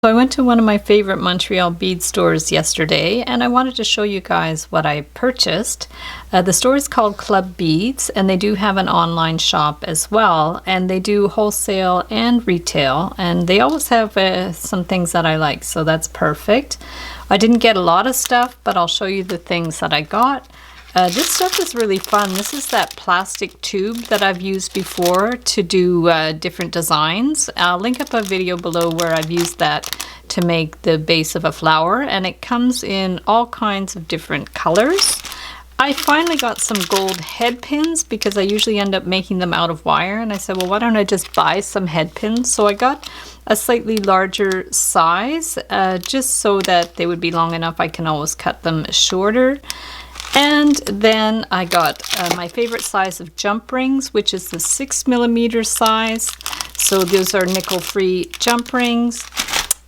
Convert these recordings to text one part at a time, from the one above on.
So I went to one of my favorite Montreal bead stores yesterday, and I wanted to show you guys what I purchased. The store is called Club Beads, and they do have an online shop as well, and they do wholesale and retail, and they always have some things that I like, so that's perfect. I didn't get a lot of stuff, but I'll show you the things that I got. This stuff is really fun. This is that plastic tube that I've used before to do different designs. I'll link up a video below where I've used that to make the base of a flower, and it comes in all kinds of different colors. I finally got some gold head pins because I usually end up making them out of wire, and I said, well, why don't I just buy some head pins? So I got a slightly larger size just so that they would be long enough I can always cut them shorter. And then I got my favorite size of jump rings, which is the 6mm size. So those are nickel-free jump rings.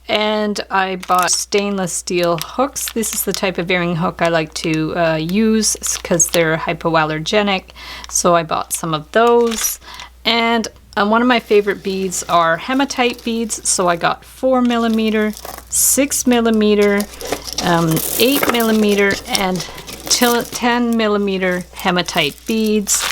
And I bought stainless steel hooks. This is the type of earring hook I like to use because they're hypoallergenic. So I bought some of those. And one of my favorite beads are hematite beads. So I got 4mm, 6mm, 8mm, and 10mm hematite beads.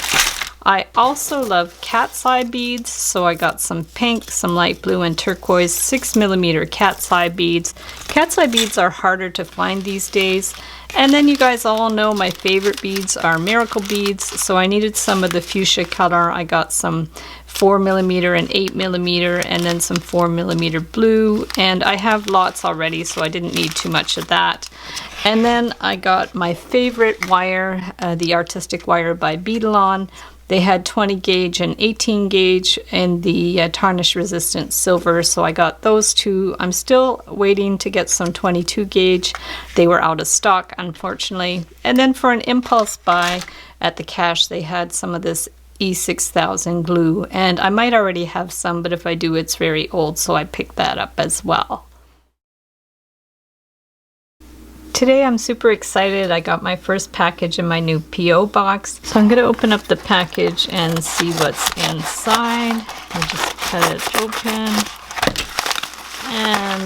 I also love cat's eye beads, so I got some pink, some light blue, and turquoise 6mm cat's eye beads. Cat's eye beads are harder to find these days. And then you guys all know my favorite beads are miracle beads, so I needed some of the fuchsia color. I got some 4mm and 8mm, and then some 4mm blue, and I have lots already, so I didn't need too much of that. And then I got my favorite wire, the artistic wire by Bead. They had 20 gauge and 18 gauge in the tarnish resistant silver, so I got those two. I'm still waiting to get some 22 gauge. They were out of stock, unfortunately. And then for an impulse buy at the cash, they had some of this E6000 glue, and I might already have some, but if I do, it's very old, so I picked that up as well. Today I'm super excited. I got my first package in my new P.O. box. So I'm going to open up the package and see what's inside. I just cut it open. And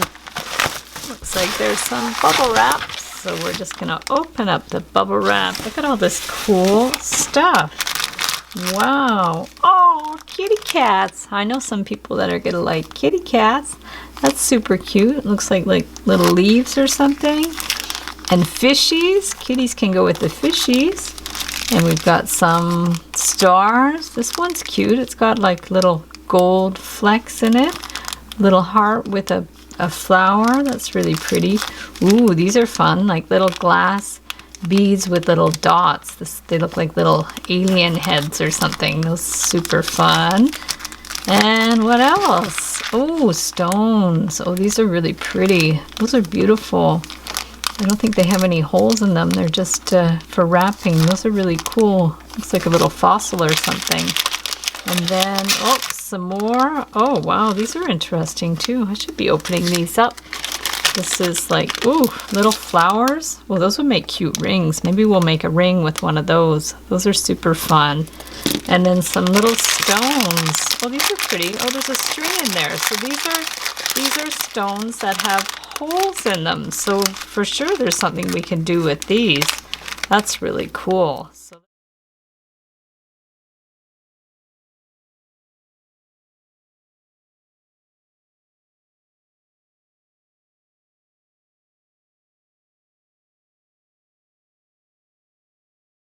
looks like there's some bubble wrap. So we're just going to open up the bubble wrap. Look at all this cool stuff. Wow. Oh, kitty cats. I know some people that are going to like kitty cats. That's super cute. It looks like little leaves or something. And fishies. Kitties can go with the fishies. And we've got some stars. This one's cute. It's got like little gold flecks in it. Little heart with a flower. That's really pretty. Ooh, these are fun. Like little glass beads with little dots. They look like little alien heads or something. Those super fun. And what else? Oh, stones. Oh, these are really pretty. Those are beautiful. I don't think they have any holes in them. They're just for wrapping. Those are really cool. Looks like a little fossil or something. And then, oh, some more. Oh, wow, these are interesting too. I should be opening these up. This is like, ooh, little flowers. Well, those would make cute rings. Maybe we'll make a ring with one of those. Those are super fun. And then some little stones. Oh, these are pretty. Oh, there's a string in there. So these are stones that have holes in them. So for sure there's something we can do with these. That's really cool. So